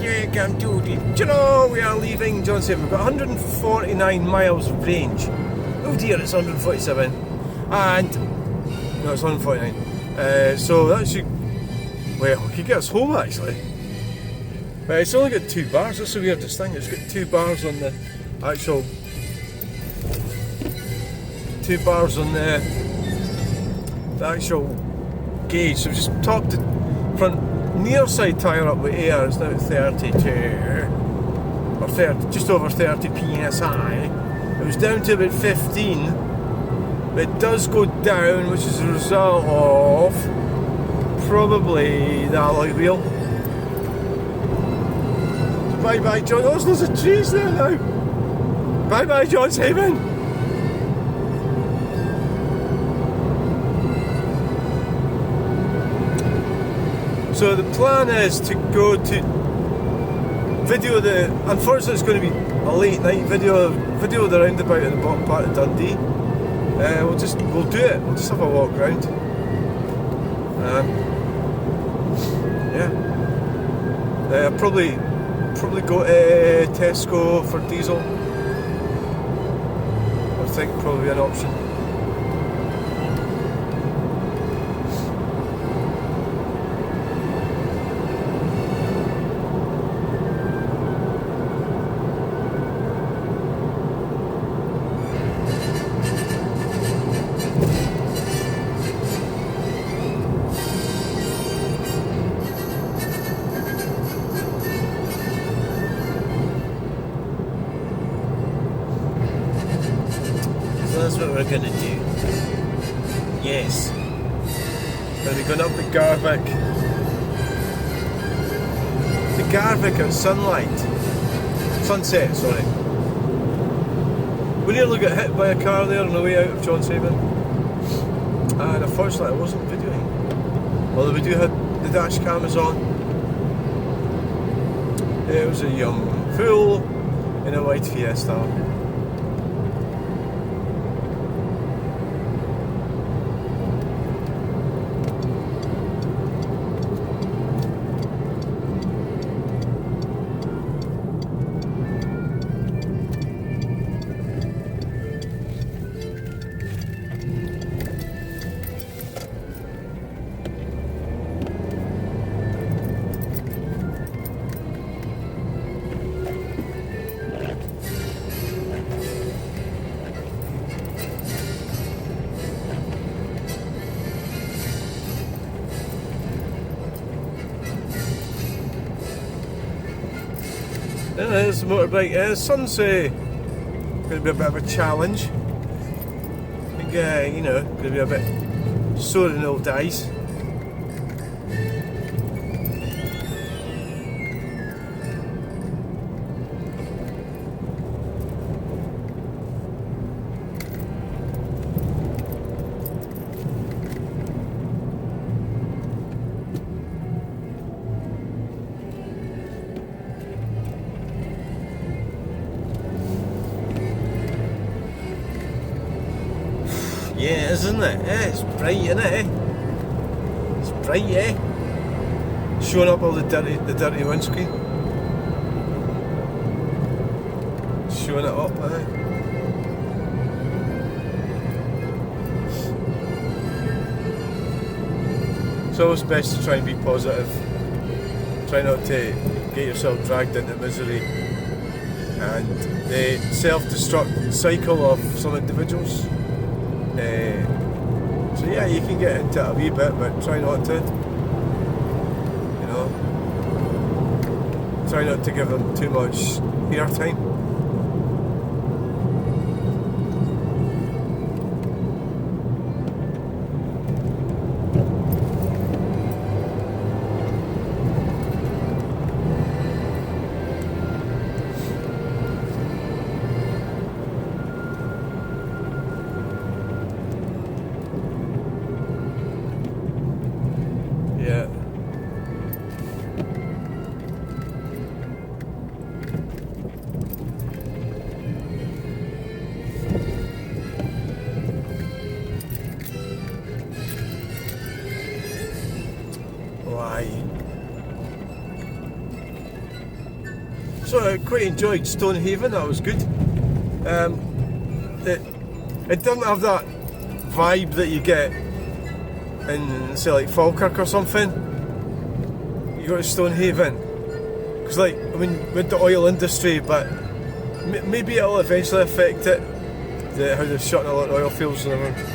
you come to the... Do you know, we are leaving Johnshaven. We've got 149 miles of range. Oh dear, it's 147. And... no, it's 149. So that should... well, we could get us home actually. But it's only got 2 bars, that's the weirdest thing. It's got 2 bars on the actual... 2 bars on the actual gauge. So we've just topped the front near side tyre up with air. It's now at 32 or 30, just over 30 psi. It was down to about 15, but it does go down, which is a result of probably the alloy wheel. So bye bye John. Oh, there's loads of trees there now. Bye bye Johnshaven. So the plan is to go to video the... unfortunately it's going to be a late night video the roundabout at the bottom part of Dundee. We'll do it. We'll just have a walk round. Yeah. Probably go to Tesco for diesel. I think probably an option. That's what we're going to do. Yes. We're going to be going up the Garvock. The Garvock at sunset, sorry. We nearly got hit by a car there on the way out of Johnshaven. And unfortunately I wasn't videoing. Although we do have the dash cameras on. It was a young fool in a white Fiesta. There's the motorbike. Sun's going to be a bit of a challenge. I think, you know, going to be a bit sore in the old eyes. Yeah, isn't it? Yeah, it's bright, isn't it? It's bright, yeah. Showing up all the dirty windscreen. Showing it up, It's always best to try and be positive. Try not to get yourself dragged into misery and the self-destruct cycle of some individuals. So yeah, you can get into it a wee bit, but try not to. You know, try not to give them too much airtime. Yeah. So I quite enjoyed Stonehaven, that was good. It didn't have that vibe that you get in, say, like Falkirk or something. You go to Stonehaven, because like, I mean, with the oil industry, but maybe it'll eventually affect it, how they're shutting a lot of oil fields and everything.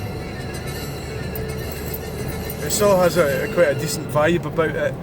It still has quite a decent vibe about it.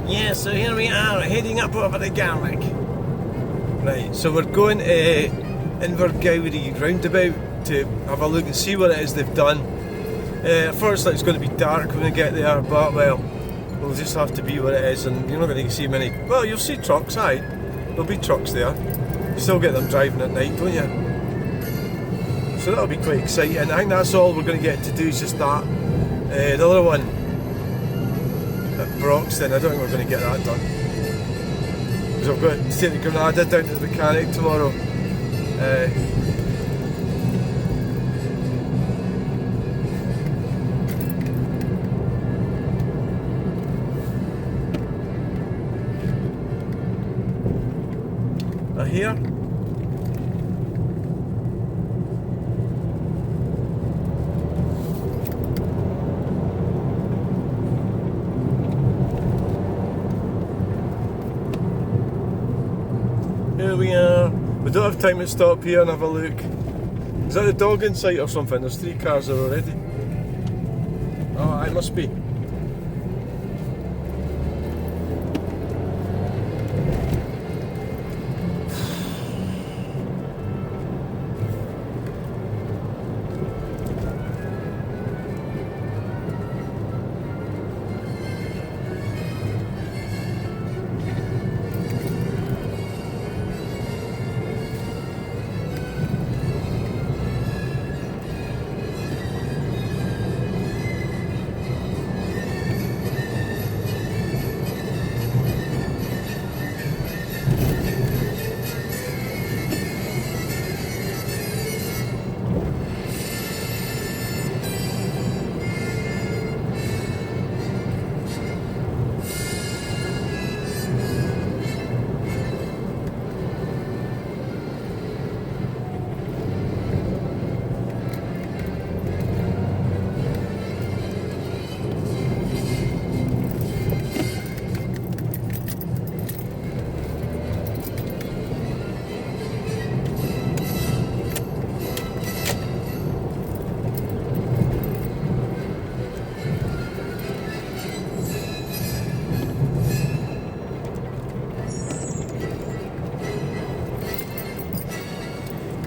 Yeah, so here we are, heading up over the Garvock. Right, so we're going to Invergowrie roundabout to have a look and see what it is they've done. First, it's going to be dark when we get there, but well, we'll just have to be what it is, and you're not going to see many. Well, you'll see trucks, aye. There'll be trucks there. You still get them driving at night, don't you? So that'll be quite exciting. I think that's all we're going to get to do is just that. The other one at Broxton, I don't think we're going to get that done. Because I've got to take the Granada down to the mechanic tomorrow. Here. Here we are. We don't have time to stop here and have a look. Is that the dog in sight or something? There's 3 cars there already. Oh, it must be.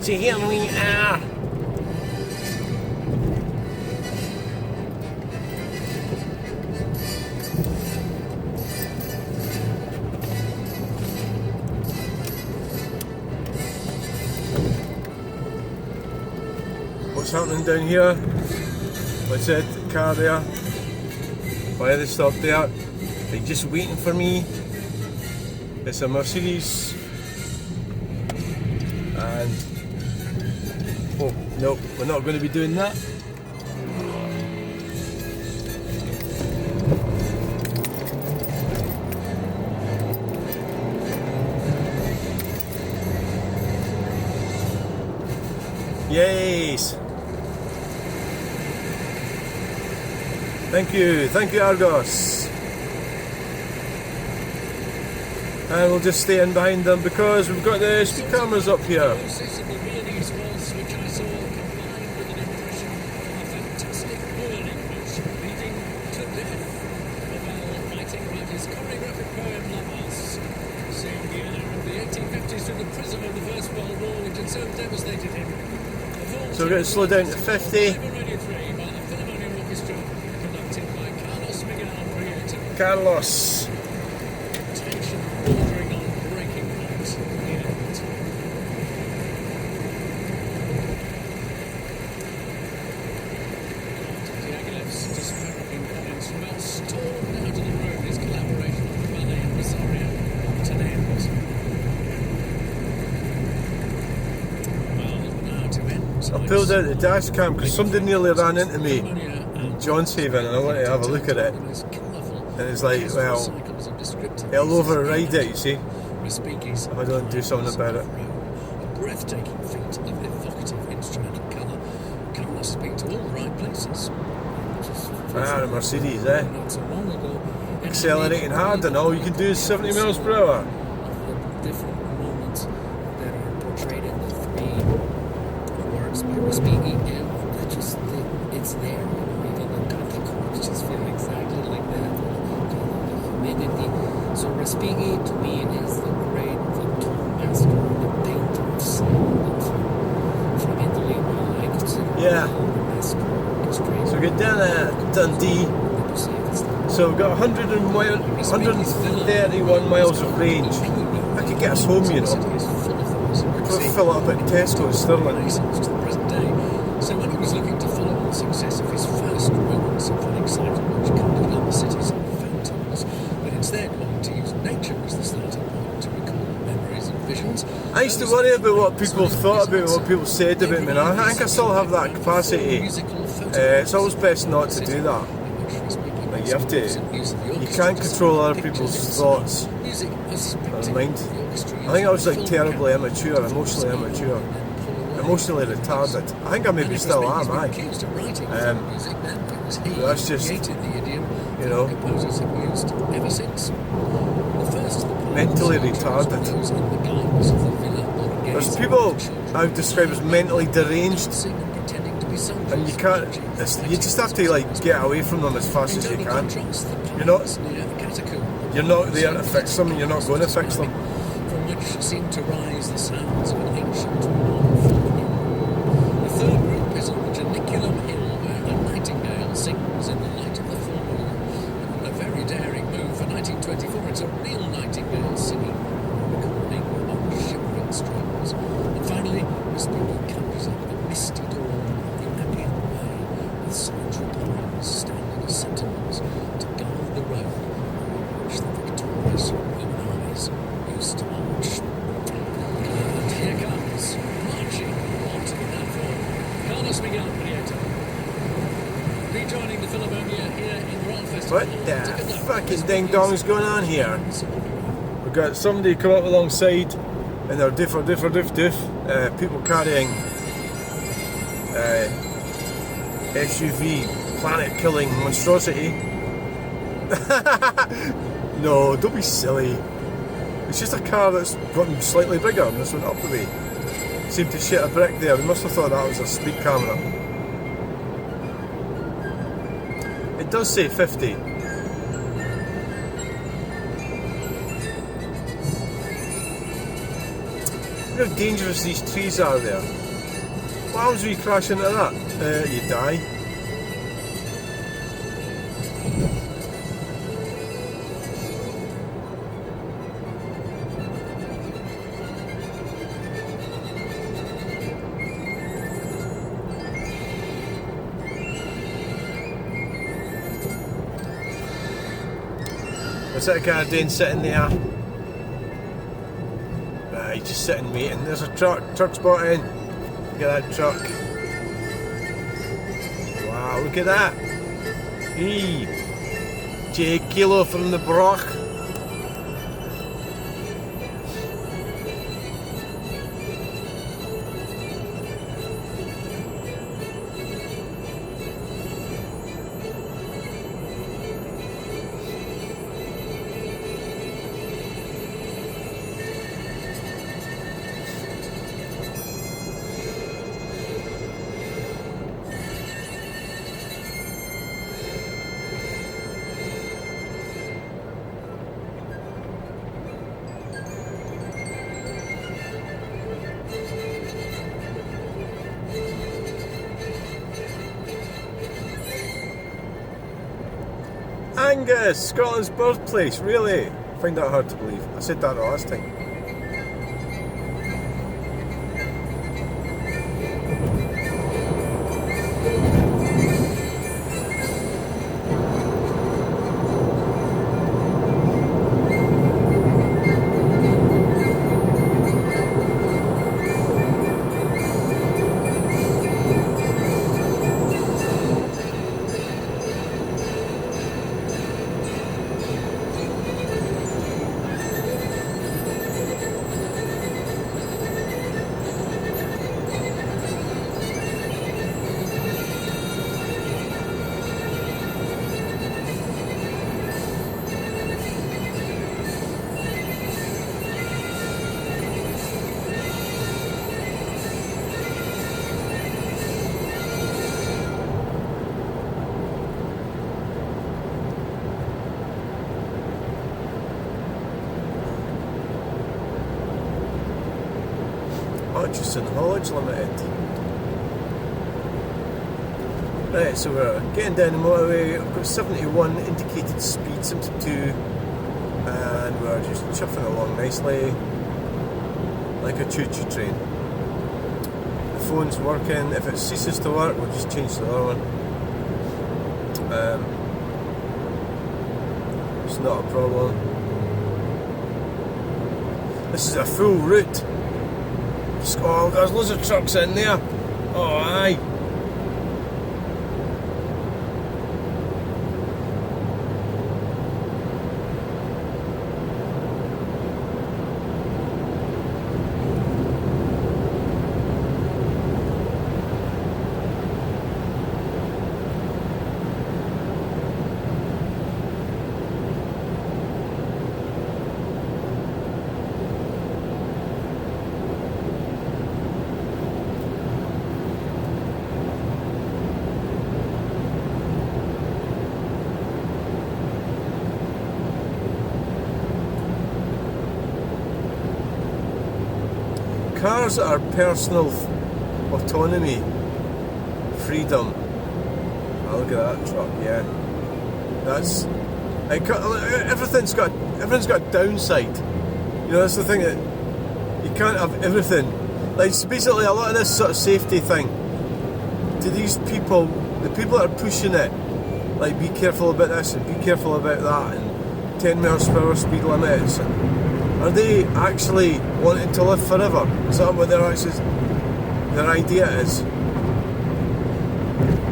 So here we are. What's happening down here? What's it? The car there. Why are they stopped there? They're just waiting for me. It's a Mercedes. And oh, no, we're not going to be doing that. Yes. Thank you Argos. And we'll just stay in behind them because we've got the speed cameras up here. So we're going to slow down to 50. Carlos. I pulled out the dash cam because somebody nearly ran into me in Johnshaven and I wanted to have a look at it. And it's like, well, it'll override it, you see, if I don't do something about it. A breathtaking feat of evocative instrumental colour. Carlos speak to all the right places. Ah, the Mercedes, eh? Accelerating hard and all you can do is 70 miles per hour. Different moments that are portrayed in the three words by Respighi, and just it's there. Even the country chords just feel exactly like that. The humidity. So Respighi to me is the great tone master, the painter of sound from Italy. I consider So we get down at Dundee. So we've got 131 miles of range. I could get us home, you know. We'll fill up at Tesco and Stirling. So when he was looking to follow on the success of his first Roman symphonic cycle, which conjured up the cities and phantoms, but instead wanted to use nature as the starting point to recall memories and visions. I used to worry about what people thought about me, what people said about me, and I think I still have that capacity. It's always best not to do that. Like you have to, you can't control other people's thoughts or mind. I think I was like terribly immature, emotionally immature, emotionally retarded. I think I maybe still am, that's just, you know, mentally retarded. There's people I've described as mentally deranged, and you can't, you just have to like get away from them as fast as you can. You're not there to fix them, and you're not going to fix them. From which seem to rise the sounds of an ancient the third group is on the Janiculum Hill, where a nightingale sings in the light of the full moon. And a very daring move for 1924. It's a real nightingale singing, recording on shimmering strings. And finally, the spirit comes up the misty dawn of the Appian Way, with solitary pines standing as sentinels to guard the road on which the victorious Roman armies used to march. And here comes, marching onto the platform, Carlos Miguel Prieto. Rejoining the Philharmonia here in the Royal Festival. What the fucking ding dong is going on here? We've got somebody come up alongside in their diff. People carrying SUV planet killing monstrosity. No, don't be silly. It's just a car that's gotten slightly bigger and this went up the way. Seemed to shit a brick there. We must have thought that was a speed camera. It does say 50. Look how dangerous these trees are there. What happens when you crash into that? You die. What's that guy doing sitting there? He's just sitting waiting. There's a truck spotting. Look at that truck. Wow, look at that. Hey, J Kilo from the Brock. Angus, Scotland's birthplace, really? I find that hard to believe. I said that the last time. Hutchison Haulage Limited. Right, so we're getting down the motorway. I've got 71 indicated speed, 72, and we're just chuffing along nicely like a choo-choo train. The phone's working. If it ceases to work, we'll just change to the other one. It's not a problem. This is a full route. Oh, there's loads of trucks in there. Oh, aye. Cars that are personal autonomy, freedom. Oh, look at that truck, yeah. That's everything's got a downside. You know, that's the thing, that you can't have everything. Like, it's basically a lot of this sort of safety thing. To these people, the people that are pushing it, like, be careful about this and be careful about that, and 10 miles per hour speed limits. And are they actually wanting to live forever? Is that what their idea is?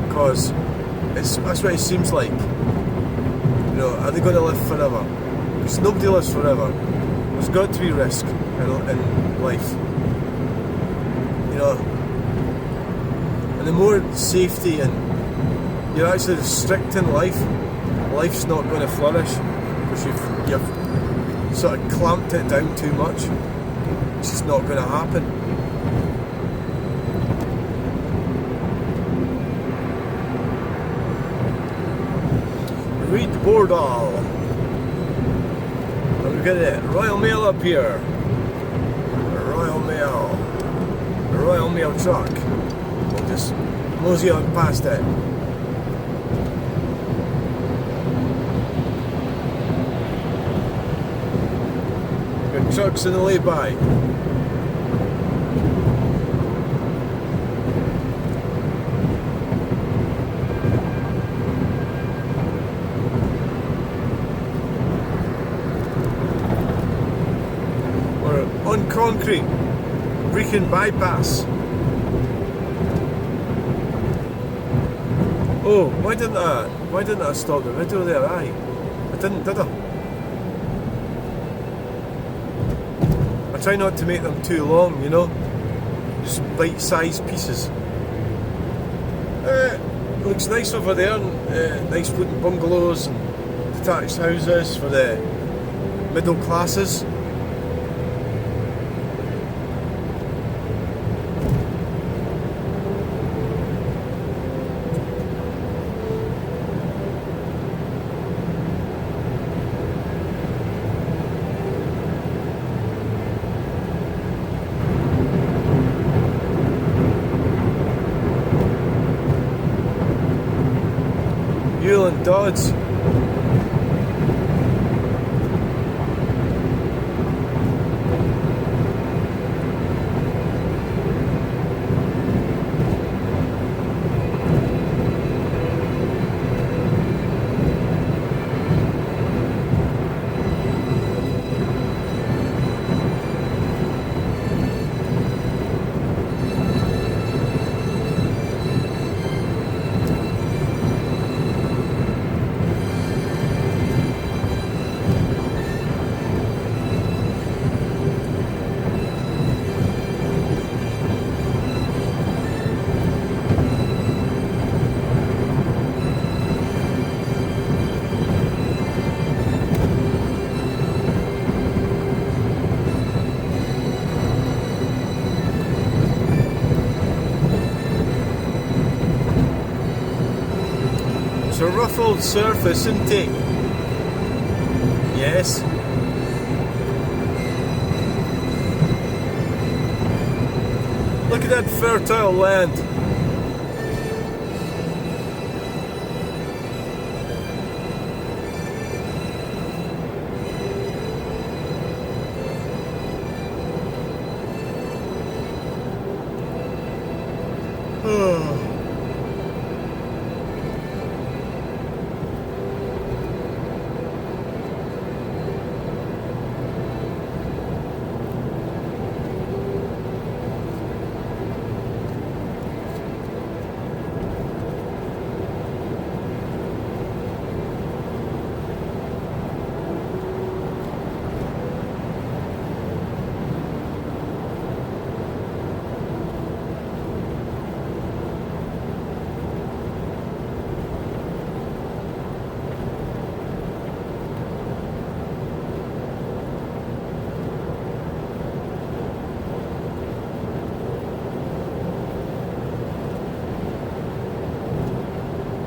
Because that's what it seems like. You know, are they going to live forever? Because nobody lives forever. There's got to be risk in life. You know, and the more safety and you're actually restricting life, life's not going to flourish because you've sort of clamped it down too much. It's just not going to happen. Read Bordall. And we've got it. Royal Mail up here. Royal Mail. The Royal Mail truck. We'll just mosey on past it. Got trucks in the lay-by. On concrete, Brechin bypass. Oh, why didn't I stop the video there? Aye, I didn't, did I? I try not to make them too long, you know, just bite-sized pieces. Looks nice over there, and nice looking bungalows and detached houses for the middle classes. And Dodds. muffled surface intake. Yes. Look at that fertile land.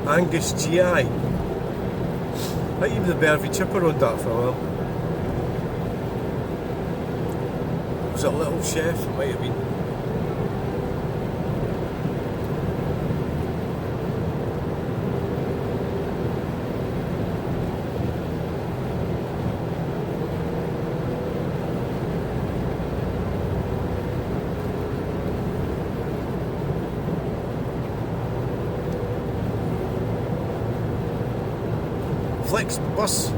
Angus GI. I think even the Bervie Chipper on that for a while. Was it a Little Chef? It might have been. Flex bus.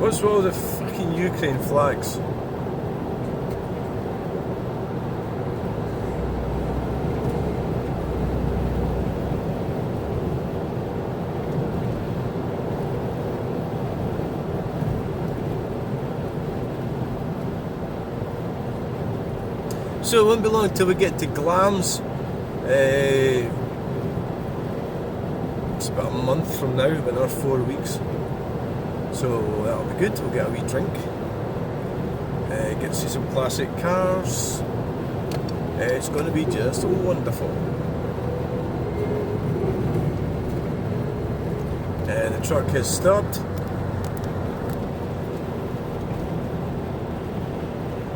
What's with all the fucking Ukraine flags? So it won't be long till we get to Glams. It's about a month from now, about another 4 weeks. So that'll be good. We'll get a wee drink. Get to see some classic cars. It's going to be just wonderful. The truck has stopped.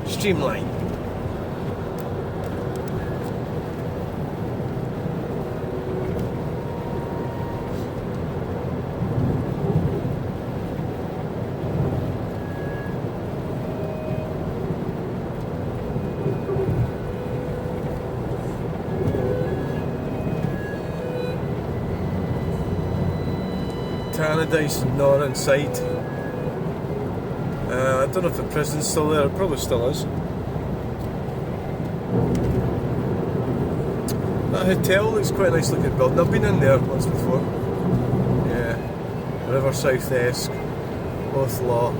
Streamline. Tannadice not inside. I don't know if the prison's still there. It probably still is. That hotel looks quite a nice looking building. I've been in there once before. Yeah. River South-esque. Both law.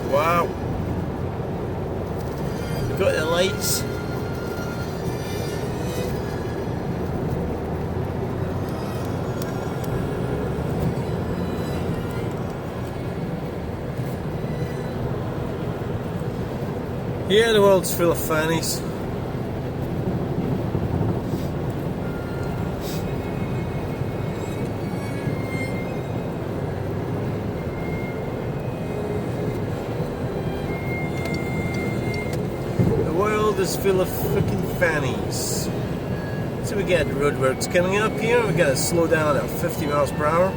Wow. We've got the lights. Yeah, the world's full of fannies. world is full of freaking fannies. So we get roadworks coming up here. We gotta slow down at 50 miles per hour.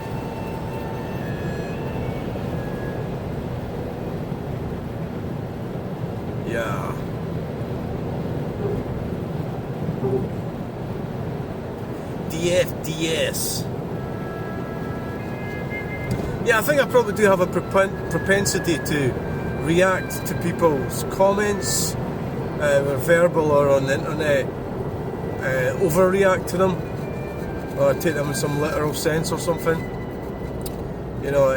Yeah. DFDS. Yeah, I think I probably do have a propensity to react to people's comments, whether verbal or on the internet, overreact to them, or take them in some literal sense or something. You know,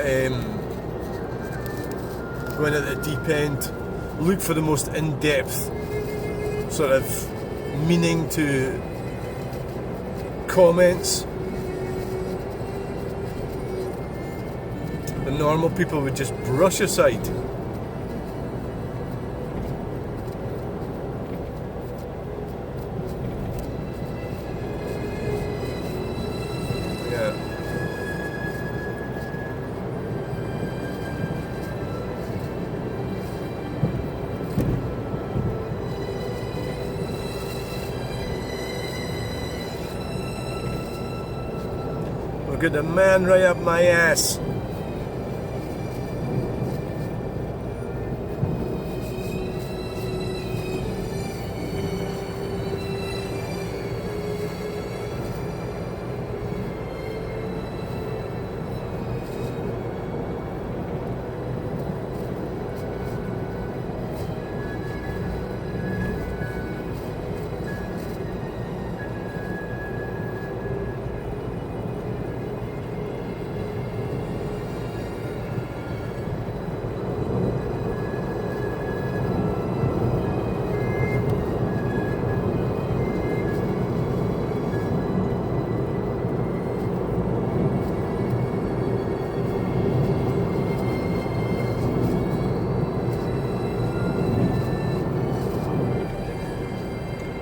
going at the deep end, look for the most in-depth sort of meaning to comments. The normal people would just brush aside. Yeah. We'll get the man right up my ass.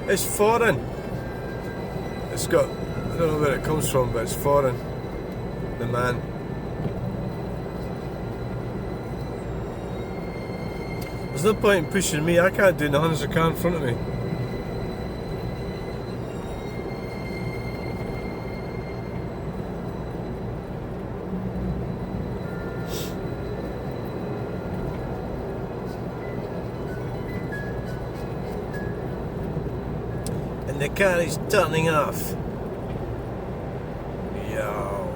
It's foreign. It's got, I don't know where it comes from, but it's foreign. The man. There's no point in pushing me. I can't do nothing as a car in front of me. The car is turning off. Yo.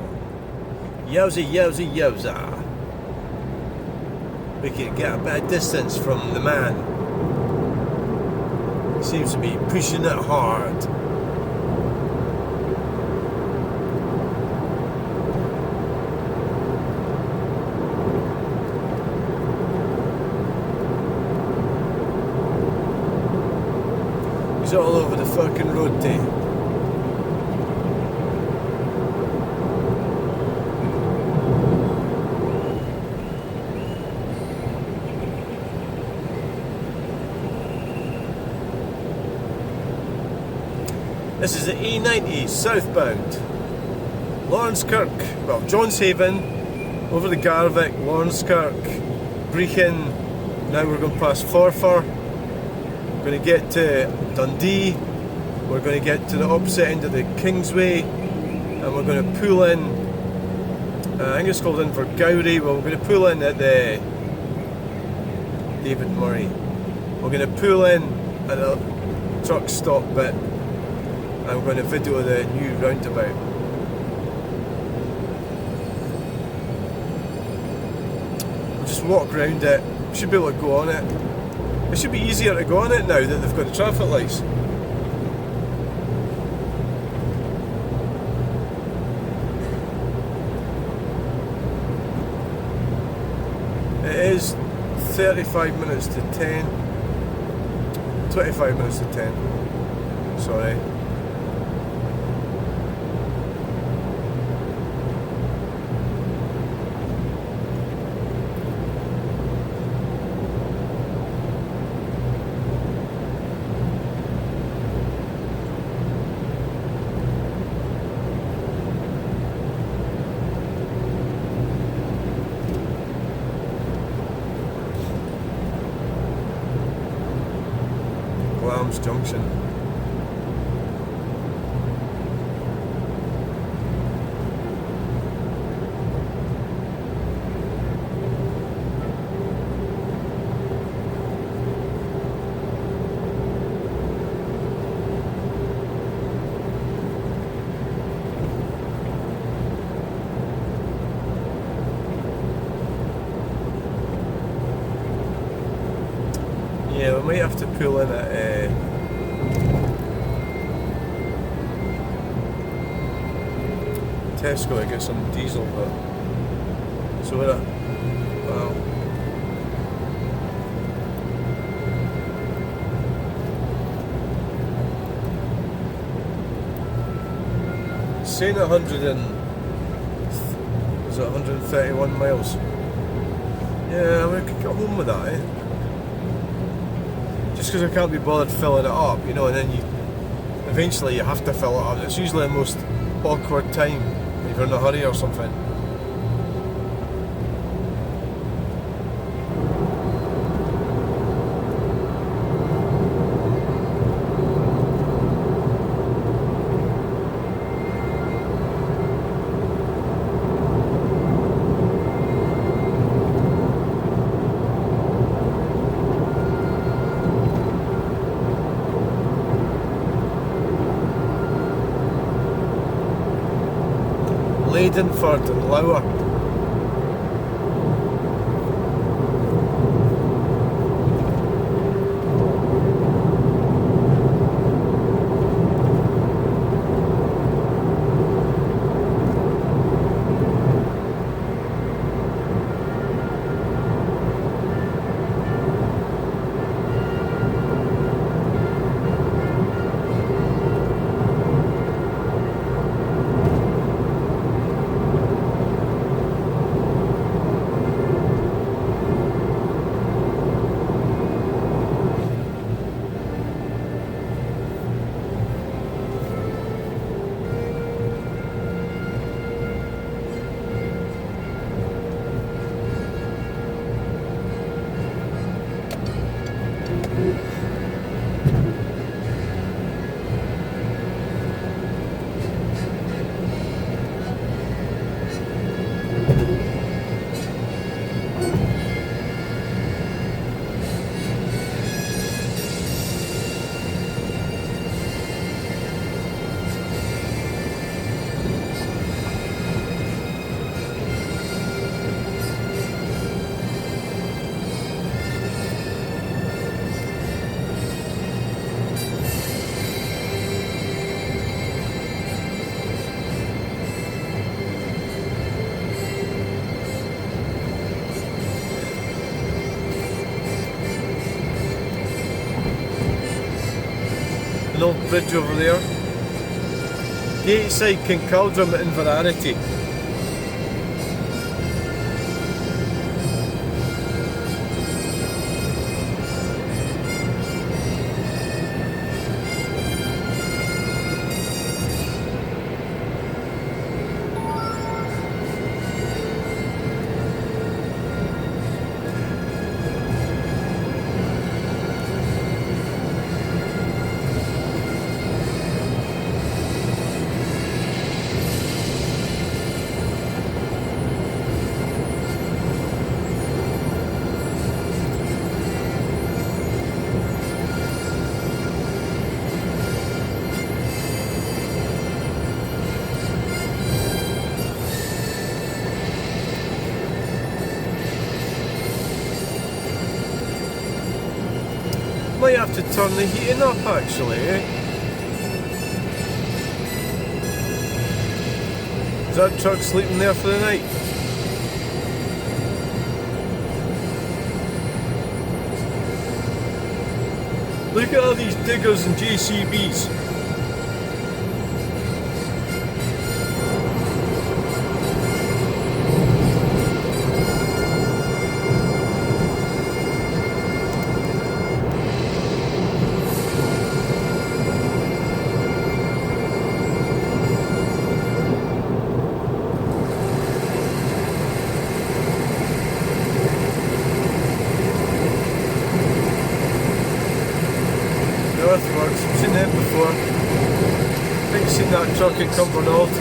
Yowza, yowza, yowza. We can get a bit of distance from the man. He seems to be pushing it hard. He's all over the fucking road there. This is the E90 southbound. Lawrencekirk, well, Johnshaven, over the Garvock, Lawrencekirk, Brechin. Now we're going past Forfar. We're going to get to Dundee. We're going to get to the opposite end of the Kingsway, and we're going to pull in. I think it's called in for Gowrie. Well, we're going to pull in at the David Murray. We're going to pull in at a truck stop bit, and we're going to video the new roundabout. We'll just walk around it. We should be able to go on it. It should be easier to go on it now that they've got the traffic lights. It is 35 minutes to 10. 25 minutes to 10. Sorry. Arms Junction. Yeah, we might have to pull in at Tesco to get some diesel, but so we're at, well, saying 131 miles. Yeah, we could get home with that, eh? Just because I can't be bothered filling it up, you know, and then eventually you have to fill it up. It's usually the most awkward time if you're in a hurry or something. Leidenford and Lower. An old bridge over there. Gateside, Kincaldrum and Inverarity. Might have to turn the heating up actually, eh? Is that truck sleeping there for the night? Look at all these diggers and JCBs. seen that truck at Cumbernauld.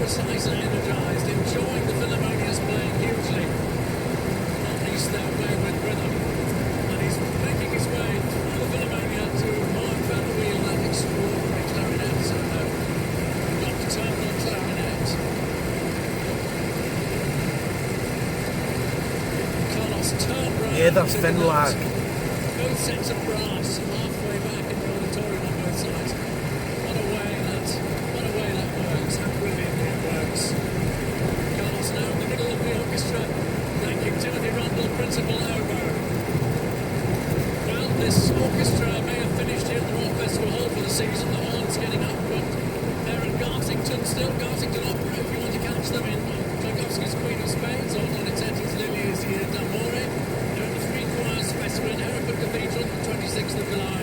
Precise and energised, enjoying the Philharmonious playing hugely. Unleashed their wayward rhythm, and he's making his way through the Philharmonia to Mark Van der Weel, that extraordinary clarinet solo. Nocturnal clarinet. Carlos turned round. Yeah, that's Finlag. Both sets of brass halfway back in the auditorium on both sides. What a way that works. How brilliant it works. Carlos now in the middle of the orchestra, thanking Timothy Rundle, principal oboe. Well, this orchestra may have finished here at the Royal Festival Hall for the season. The horn's getting up, but they're at Garsington still. Garsington Opera, if you want to catch them in Tchaikovsky's Queen of Spades, or Donizetti's Lilies here at D'Amore. They're at the Three Choirs Festival in Hereford Cathedral on the 26th of July.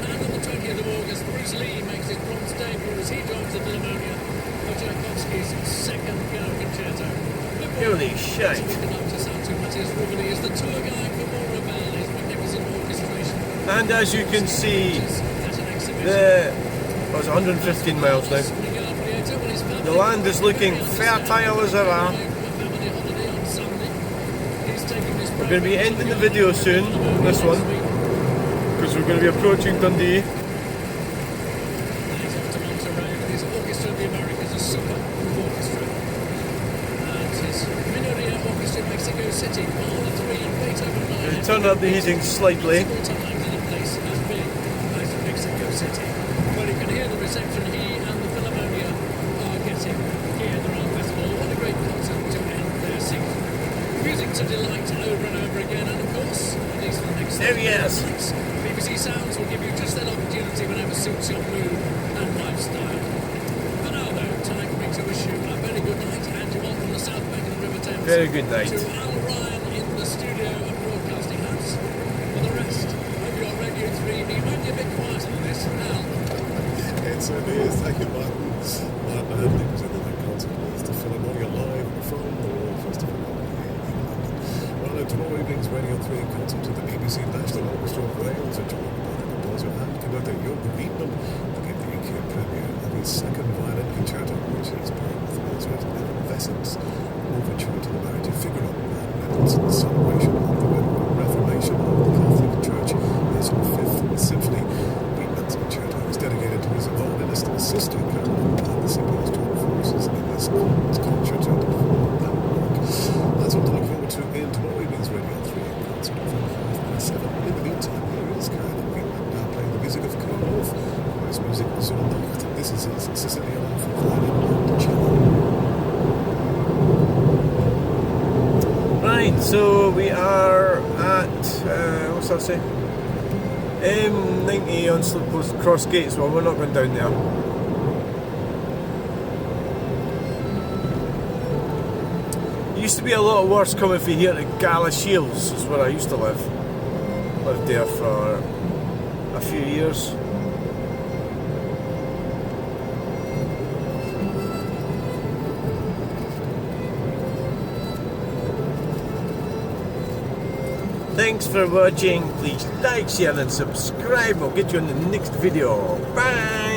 And on the 20th of August, Bruce Lee makes his bronze debut as he joins the Philharmonia for Tchaikovsky's second piano concerto. Holy shit. Conductor Santo Matthias Rubini is the tour guide for Maura Bell, his magnificent orchestration. And as you can see, At an exhibition. it's 115 miles now. The land is looking fertile as ever. We're going to be ending the video soon, this one, because we're going to be approaching Dundee. We'll turn up the heating slightly. Well, you can hear the reception he and the Philharmonia are getting here at the Royal Festival. What a great concert to end their season. Music to delight over and over again, and of course, at least for the next 30 minutes, BBC Sounds will give you just that opportunity whenever suits your mood and lifestyle. For now, though, time for me to wish you a very good night, and you all from the south bank of the River Thames. Very good night. To Al Ryan in the studio at Broadcasting House. For the rest, hope you're Radio 3. You might be a bit quieter than this. Al. It certainly is. Thank you, Martin. Martin Handley presented that concert was the Philharmonia live from the Royal Festival in London. Well, tomorrow evening's Radio 3 concert to the BBC National Orchestra of Wales, are joined by the composer and conductor Jürgen Wiedmann to give the UK premiere of his second violin concerto, which is played with Mozart's Evanescence overture to the marriage of Figaro and Mendelssohn's celebration of the Reformation of the Catholic Church. His fifth symphony, Wiedmann's concerto, is dedicated to his violinist sister Caroline, and the symphony's joint forces in this concerto to perform that work. That's what to look forward to in tomorrow evening's Radio 3 concert from 5:07. In the meantime, here is Caroline Wiedmann now playing the music of Carl Orff, for his music zur Nacht. This is his Sicilian for violin and cello. Right, so we are at, what's that say? M90 on Slip Post Cross Gates. Well, we're not going down there. It used to be a lot worse coming from here to Galashiels, is where I used to live. Lived there for a few years. Thanks for watching. Please like, share and subscribe. I'll get you in the next video. Bye!